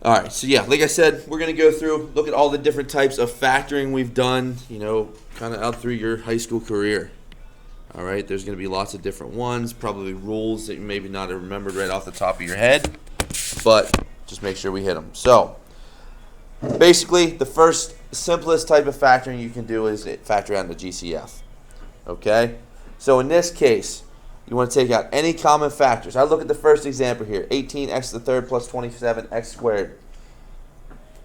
All right, so yeah, like I said, we're going to go through, look at all the different types of factoring we've done, kind of out through your high school career. All right, there's going to be lots of different ones, probably rules that you maybe not have remembered right off the top of your head, but just make sure we hit them. So, basically, the first simplest type of factoring you can do is factor out into GCF. Okay? So in this case, you want to take out any common factors. I look at the first example here, 18x to the third plus 27x squared.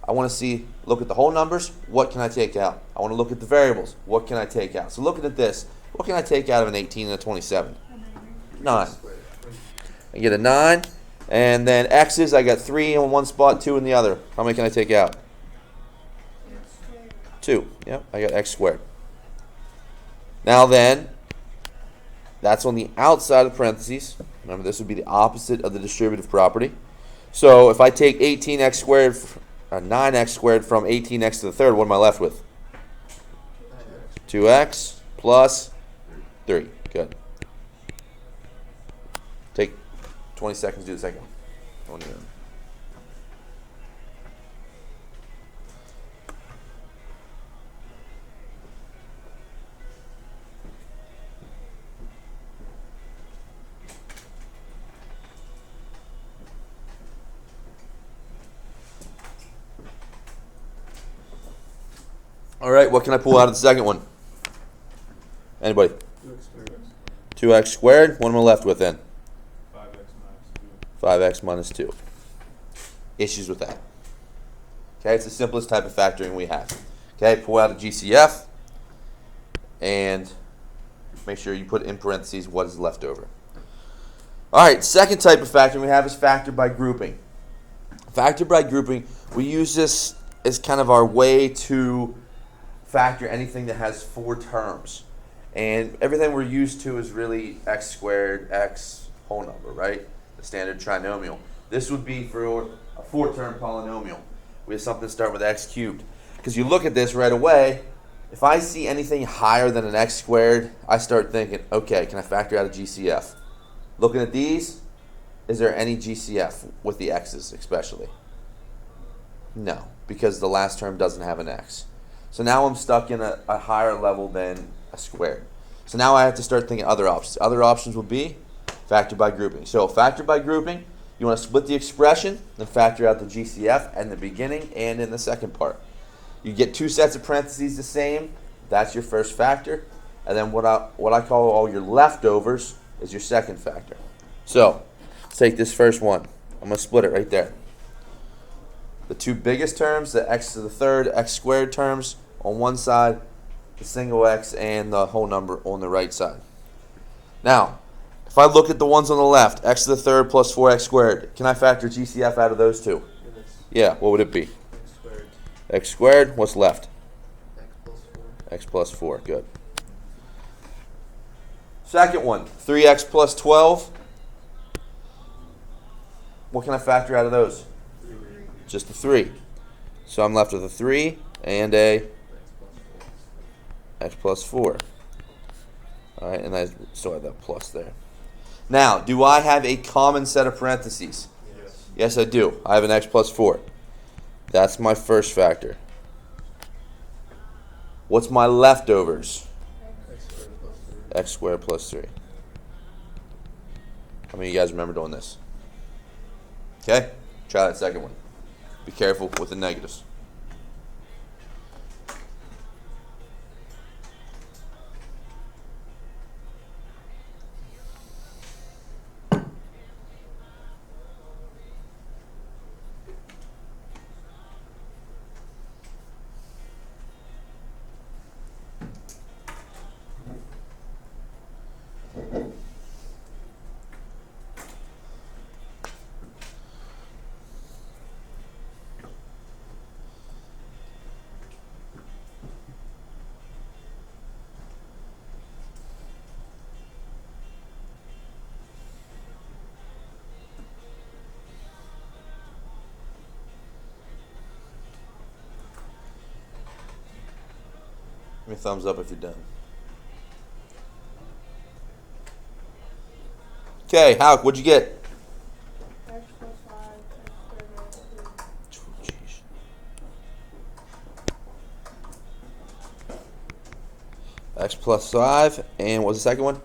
I want to look at the whole numbers, what can I take out? I want to look at the variables, what can I take out? So looking at this, what can I take out of an 18 and a 27? 9. I get a 9, and then x's, I got 3 in one spot, 2 in the other. How many can I take out? 2. Yep, I got x squared. Now then, that's on the outside of the parentheses. Remember, this would be the opposite of the distributive property. So if I take 18x squared, 9x squared from 18x to the third, what am I left with? 2x plus 3. Good. Take 20 seconds to do the second one. All right, what can I pull out of the second one? Anybody? 2x squared. What am I left with then? 5x minus 2. Issues with that? Okay, it's the simplest type of factoring we have. Okay, pull out a GCF and make sure you put in parentheses what is left over. All right, second type of factoring we have is factor by grouping. Factor by grouping, we use this as kind of our way to factor anything that has 4 terms. And everything we're used to is really x squared, x whole number, right? The standard trinomial. This would be for a 4-term polynomial. We have something starting with x cubed. Because you look at this right away, if I see anything higher than an x squared, I start thinking, okay, can I factor out a GCF? Looking at these, is there any GCF with the x's especially? No, because the last term doesn't have an x. So now I'm stuck in a higher level than a squared. So now I have to start thinking other options. Other options would be factor by grouping. So factor by grouping, you want to split the expression, then factor out the GCF in the beginning and in the second part. You get 2 sets of parentheses the same. That's your first factor. And then what I call all your leftovers is your second factor. So let's take this first one. I'm going to split it right there. The 2 biggest terms, the x to the third, x squared terms on one side, the single x and the whole number on the right side. Now, if I look at the ones on the left, x to the third plus 4x squared, can I factor GCF out of those 2? Yes. Yeah, what would it be? X squared. X squared, what's left? X plus 4. X plus 4, good. Second one, 3x plus 12. What can I factor out of those? 3. Just the 3. So I'm left with a 3 and a x plus 4. All right, and I still have that plus there. Now, do I have a common set of parentheses? Yes. Yes, I do. I have an x plus 4. That's my first factor. What's my leftovers? X squared plus 3. How many of you guys remember doing this? Okay, try that second one. Be careful with the negatives. Give me a thumbs up if you're done. Okay, Hauck, what'd you get? X plus 5, x squared minus 2. X plus 5. And what's the second one?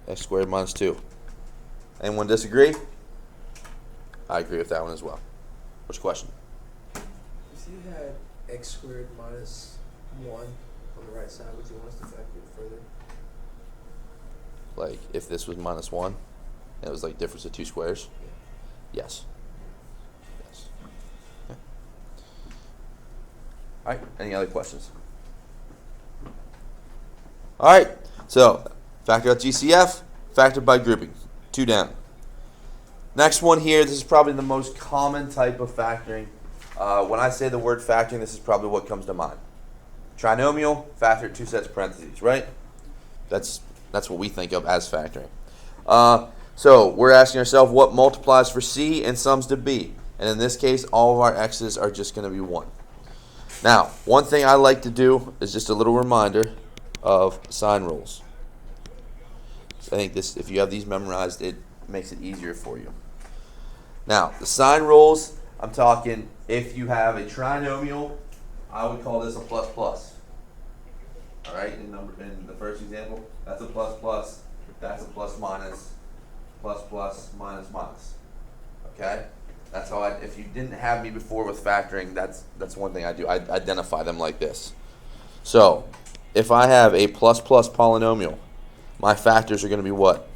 X squared minus 2. X squared minus 2. Anyone disagree? I agree with that one as well. Which question? If you had x squared minus 1 on the right side, would you want us to factor it further? Like, if this was minus 1, and it was like difference of 2 squares? Yeah. Yes. Yes. Okay. All right. Any other questions? All right. So, factor out GCF, factor by grouping. 2 down. Next one here, this is probably the most common type of factoring. When I say the word factoring, this is probably what comes to mind. Trinomial, factor 2 sets of parentheses, right? That's what we think of as factoring. So we're asking ourselves what multiplies for C and sums to B. And in this case, all of our x's are just going to be 1. Now, one thing I like to do is just a little reminder of sign rules. So I think this, if you have these memorized, it makes it easier for you. Now, the sign rules, I'm talking if you have a trinomial, I would call this a plus plus. All right, in the first example, that's a plus plus, that's a plus minus, plus plus, minus minus. Okay? That's how if you didn't have me before with factoring, that's one thing I do. I identify them like this. So, if I have a plus plus polynomial, my factors are going to be what?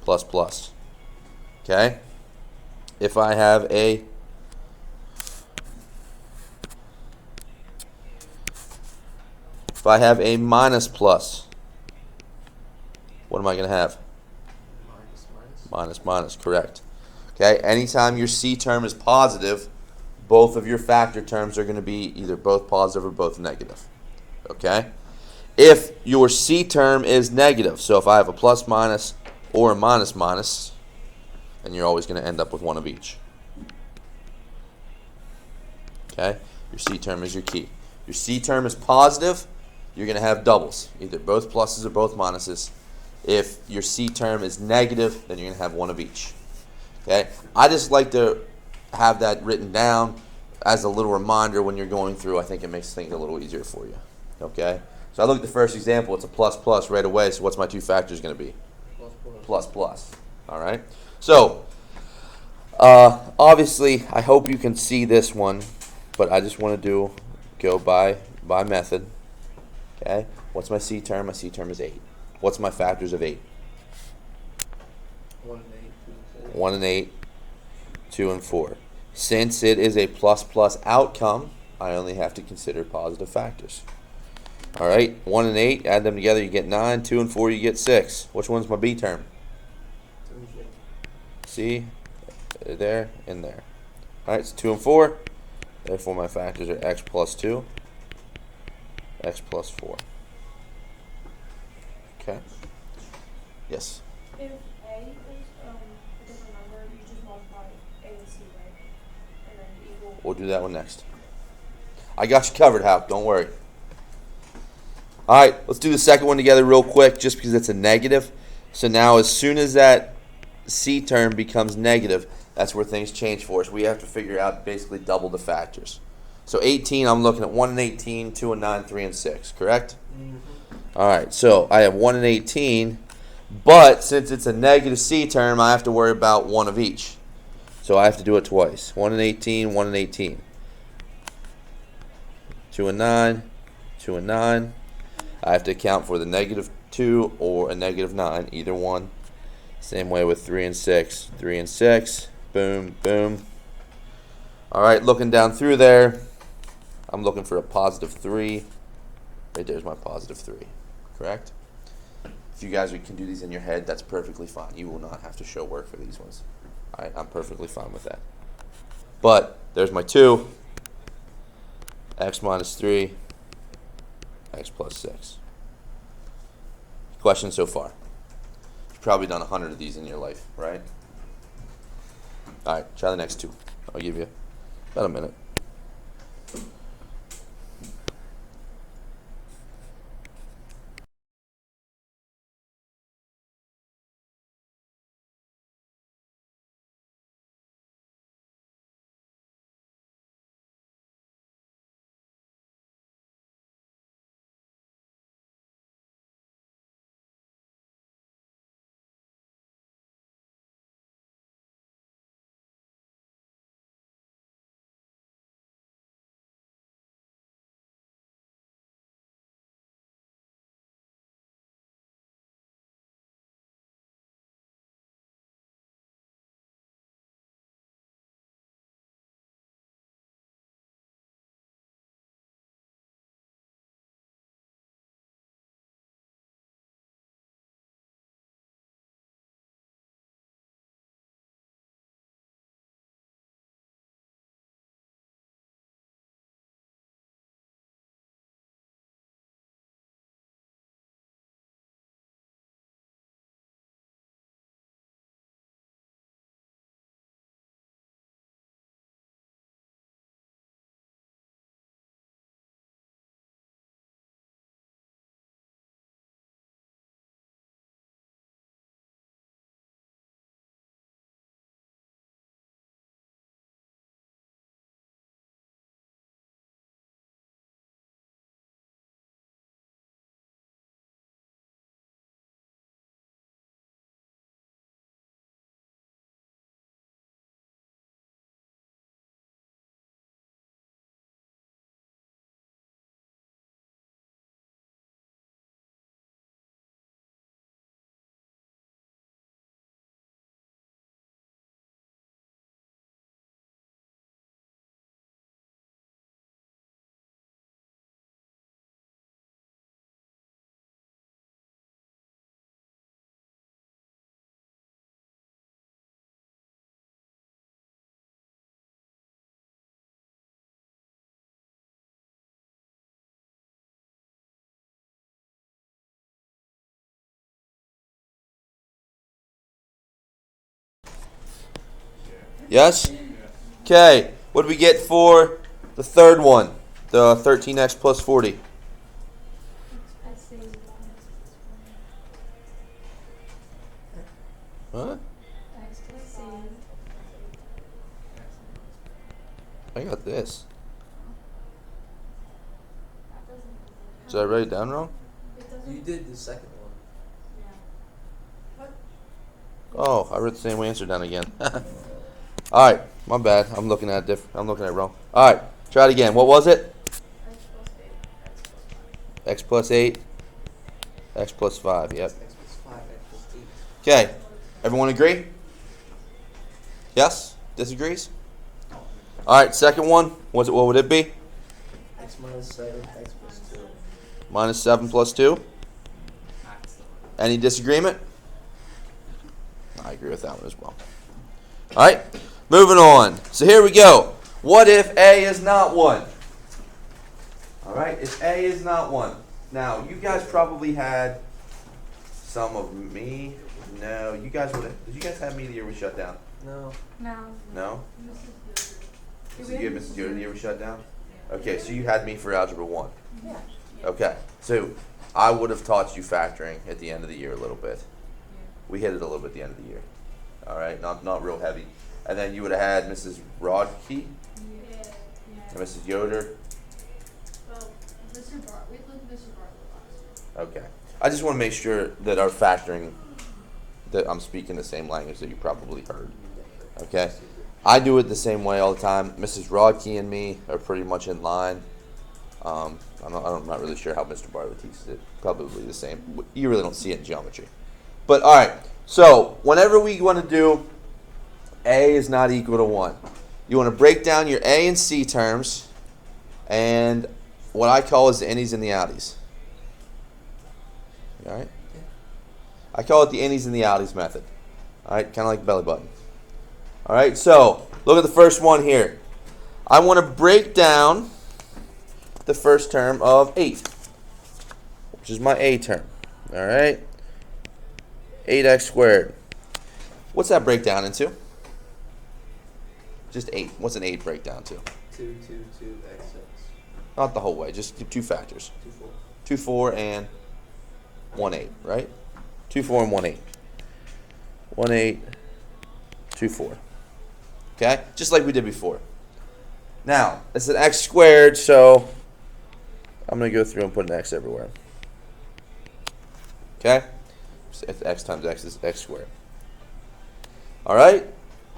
Plus plus. Okay? If I have a minus plus, what am I going to have? Minus minus, correct. Okay, anytime your C term is positive, both of your factor terms are going to be either both positive or both negative. Okay? If your C term is negative, so if I have a plus minus or a minus minus, and you're always going to end up with one of each. Okay? Your C term is your key. Your C term is positive, you're going to have doubles, either both pluses or both minuses. If your C term is negative, then you're going to have one of each. Okay? I just like to have that written down as a little reminder when you're going through. I think it makes things a little easier for you. Okay? So I look at the first example, it's a plus plus right away, so what's my two factors going to be? Plus plus. Plus plus. All right? So, obviously, I hope you can see this one, but I just want to go by method. Okay? What's my C term? My C term is 8. What's my factors of 8? 1 and 8, 2 and 4. 1 and 8, 2 and 4. Since it is a plus plus outcome, I only have to consider positive factors. All right? 1 and 8, add them together, you get 9. 2 and 4, you get 6. Which one's my B term? 2 and 4. C, there, and there. All right, so 2 and 4. Therefore, my factors are x plus 2, x plus 4. Okay? Yes? If A is a different number, you just multiply A and C, right? And then equal. We'll do that one next. I got you covered, Hal. Don't worry. All right, let's do the second one together real quick just because it's a negative. So now as soon as that C term becomes negative, that's where things change for us. We have to figure out basically double the factors. So 18, I'm looking at 1 and 18, 2 and 9, 3 and 6, correct? Mm-hmm. All right, so I have 1 and 18, but since it's a negative C term, I have to worry about one of each. So I have to do it twice. 1 and 18, 1 and 18. 2 and 9, 2 and 9. I have to account for the negative 2 or a negative 9, either one. Same way with 3 and 6. 3 and 6. Boom, boom. All right, looking down through there, I'm looking for a positive 3. Right there's my positive 3. Correct? If you guys can do these in your head, that's perfectly fine. You will not have to show work for these ones. All right, I'm perfectly fine with that. But there's my 2. X minus 3. X plus 6. Questions so far? You've probably done 100 of these in your life, right? All right, try the next 2. I'll give you about a minute. Yes? Okay, what do we get for the third one? The 13x plus 40. Huh? I got this. Did I write it down wrong? You did the second one. Oh, I wrote the same answer down again. All right, my bad. I'm looking at I'm looking at it wrong. All right, try it again. What was it? X plus 8. X plus 5. Yep. X plus 5, X plus 8. Okay. Everyone agree? Yes? Disagrees? All right. Second one. What would it be? X minus 7, X plus 2. Minus 7 plus 2. Any disagreement? I agree with that one as well. All right. Moving on. So here we go. What if A is not 1? All right. If A is not 1. Now, you guys probably had some of me. No. You guys would have. Did you guys have me the year we shut down? No. No? Did you give Mrs. Yoder the year we shut down? Okay. So you had me for Algebra 1. Yeah. Okay. So I would have taught you factoring at the end of the year a little bit. We hit it a little bit at the end of the year. All right. Not real heavy. And then you would have had Mrs. Rodkey and Mrs. Yoder. Well, Mr. Bart, we looked at Mr. Bartlett last year. Okay. I just want to make sure that our factoring, that I'm speaking the same language that you probably heard. Okay. I do it the same way all the time. Mrs. Rodkey and me are pretty much in line. I'm not really sure how Mr. Bartlett teaches it. Probably the same. You really don't see it in geometry. But all right. So whenever we want to do A is not equal to 1, you want to break down your A and C terms and what I call is the innies and the outies. All right? I call it the innies and the outies method. All right? Kind of like belly button. All right? So look at the first one here. I want to break down the first term of 8, which is my A term. All right? 8x squared. What's that break down into? Just 8. What's an 8 break down to? 2, 2, 2, X, X. Not the whole way. Just two factors. 2, 4. 2, 4, and 1, 8, right? 2, 4, and 1, 8. 1, 8, 2, 4. Okay? Just like we did before. Now, it's an x squared, so I'm going to go through and put an x everywhere. Okay? If x times x is x squared. All right?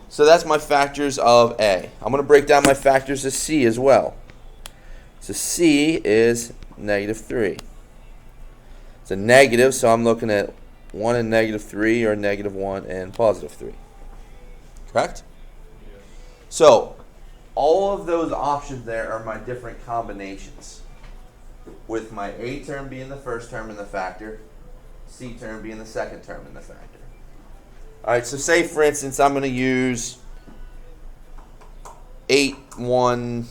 So that's my factors of A. I'm going to break down my factors of C as well. So C is negative 3. It's a negative, so I'm looking at 1 and negative 3 or negative 1 and positive 3. Correct? Yeah. So all of those options there are my different combinations, with my A term being the first term in the factor, C term being the second term in the factor. All right, so say, for instance, I'm going to use 8, 1.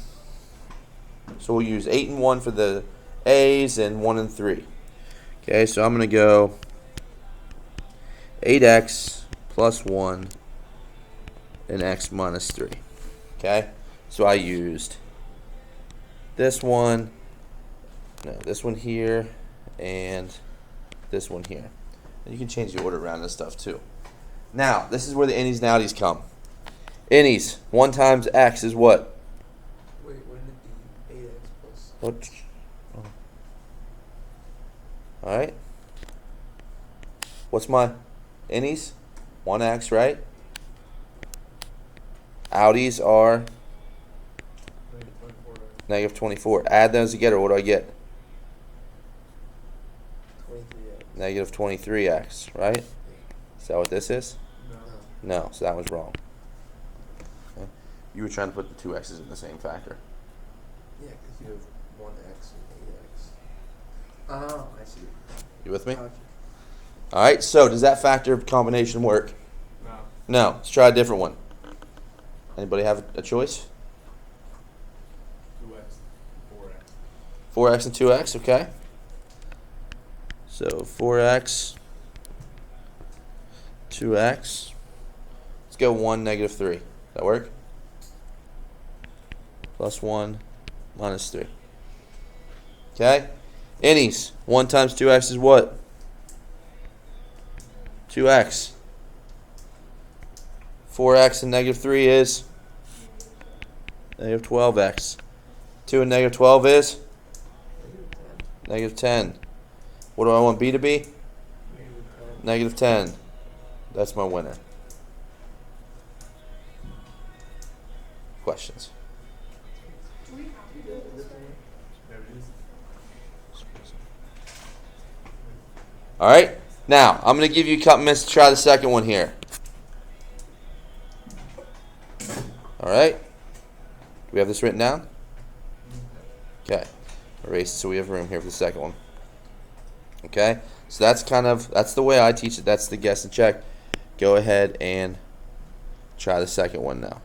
So we'll use 8 and 1 for the A's and 1 and 3. Okay, so I'm going to go 8x plus 1 and x minus 3. Okay, so I used this one, this one here, and this one here. And you can change the order around this stuff too. Now, this is where the innies and outies come. Innies, 1 times x is what? Wait, wouldn't it be 8x plus? What? Oh. Alright. What's my innies? 1x, right? Outies are negative 24. Add those together, what do I get? 23x. Negative 23x, right? Is that what this is? No. No, so that was wrong. Okay. You were trying to put the two x's in the same factor. Yeah, because you have 1x and 8x. Oh, I see. You with me? Gotcha. Alright, so does that factor combination work? No. No. Let's try a different one. Anybody have a choice? 2x, 4x. 4x and 2x, okay. So 4x, 2x. Let's go 1, negative 3. That work? Plus 1 minus 3. Okay? Innies. 1 times 2x is what? 2x. 4x and negative 3 is? Negative 12x. 2 and negative 12 is? Negative 10. What do I want b to be? Negative 10. That's my winner. Questions? Do we have to do it this way? There it is. All right. Now, I'm going to give you a couple minutes to try the second one here. All right. Do we have this written down? Okay. Erase it so we have room here for the second one. Okay. So that's the way I teach it. That's the guess and check. Go ahead and try the second one now.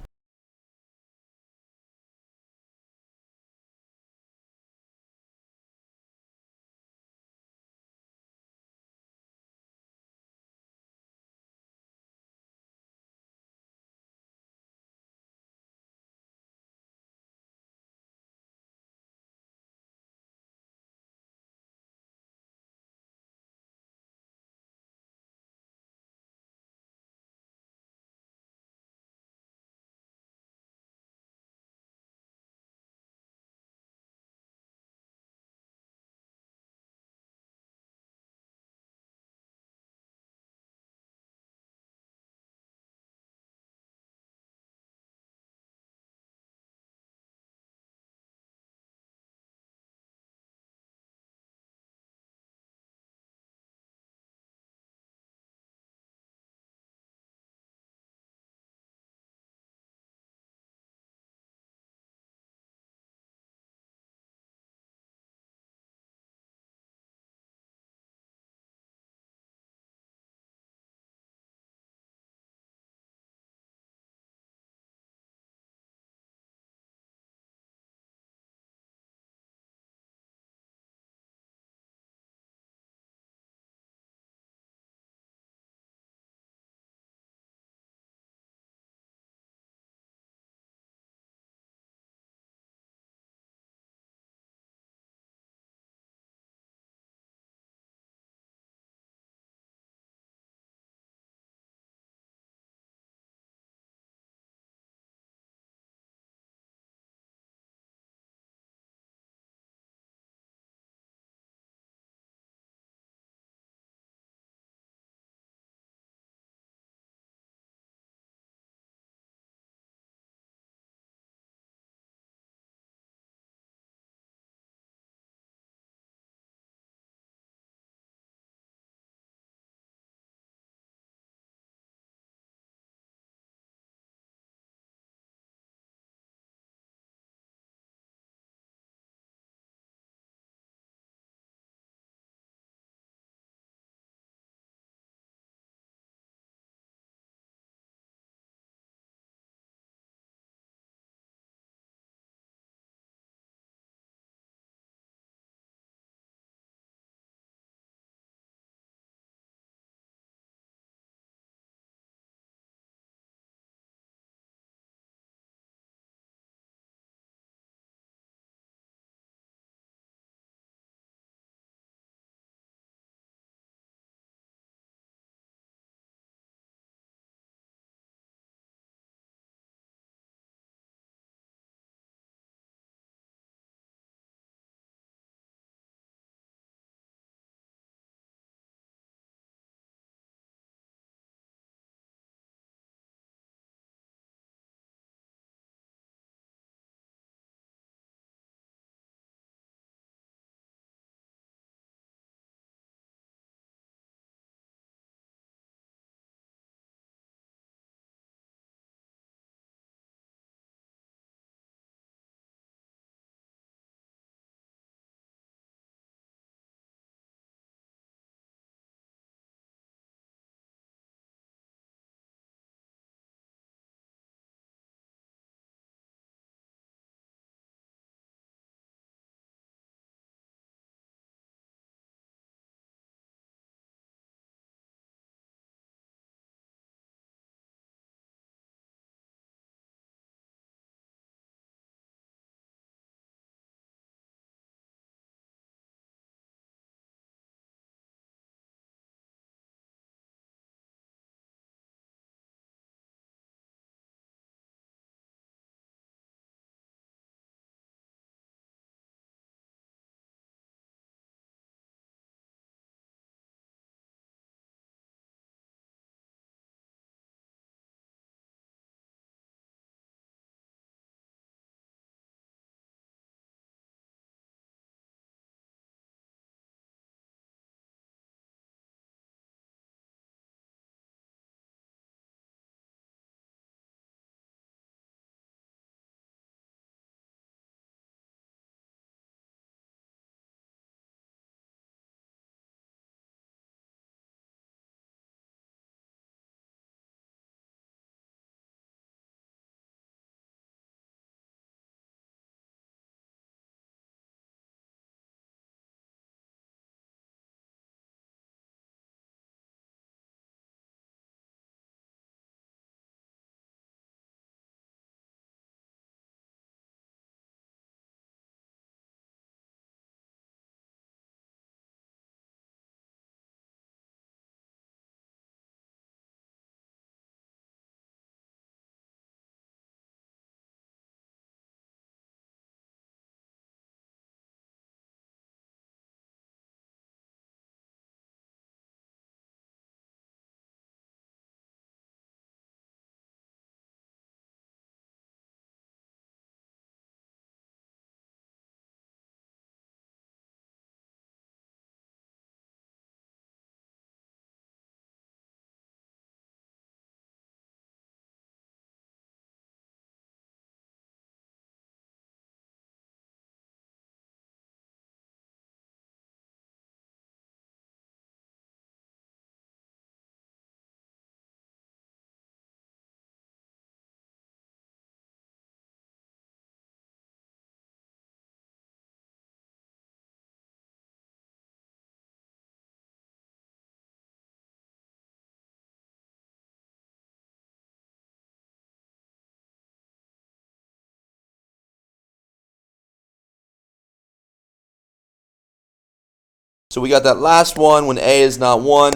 So we got that last one when a is not 1.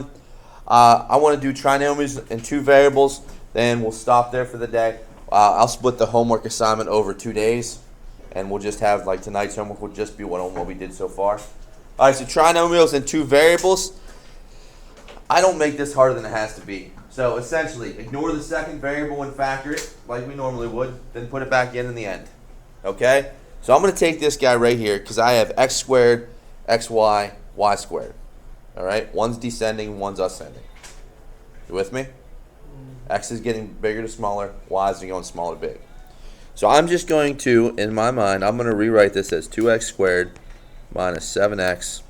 I want to do trinomials in 2 variables. Then we'll stop there for the day. I'll split the homework assignment over 2 days. And we'll just have, like, tonight's homework will just be what we did so far. All right, so trinomials in 2 variables. I don't make this harder than it has to be. So essentially, ignore the second variable and factor it like we normally would. Then put it back in the end. Okay? So I'm going to take this guy right here because I have x squared, xy, y squared. All right? One's descending, one's ascending. You with me? X is getting bigger to smaller, y is going smaller to big. So I'm just going to, in my mind, I'm going to rewrite this as 2x squared minus 7x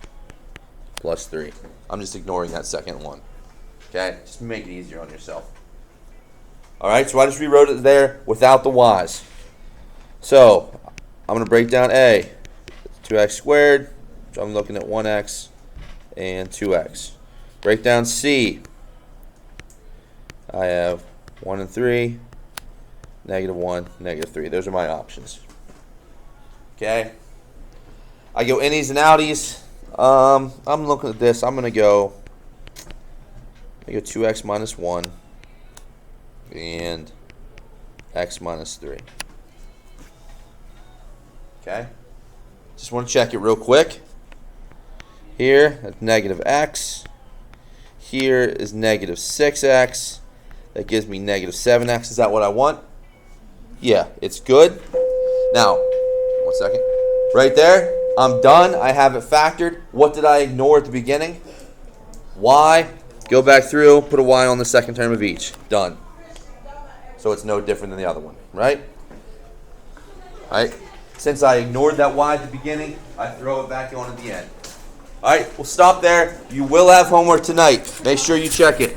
plus 3. I'm just ignoring that second one. Okay? Just make it easier on yourself. All right? So I just rewrote it there without the y's. So I'm going to break down a. 2x squared. So I'm looking at 1x and 2x. Break down c. I have 1 and 3. -1, -3. Those are my options. Okay. I go innies and outies. I'm looking at this. I'm gonna go 2x minus 1 and x minus 3. Okay. Just want to check it real quick. Here, that's -x. Here is -6x. That gives me -7x. Is that what I want? Yeah, it's good. Now, 1 second. Right there, I'm done. I have it factored. What did I ignore at the beginning? Y. Go back through, put a y on the second term of each. Done. So it's no different than the other one, right? All right. Since I ignored that y at the beginning, I throw it back on at the end. All right, we'll stop there. You will have homework tonight. Make sure you check it.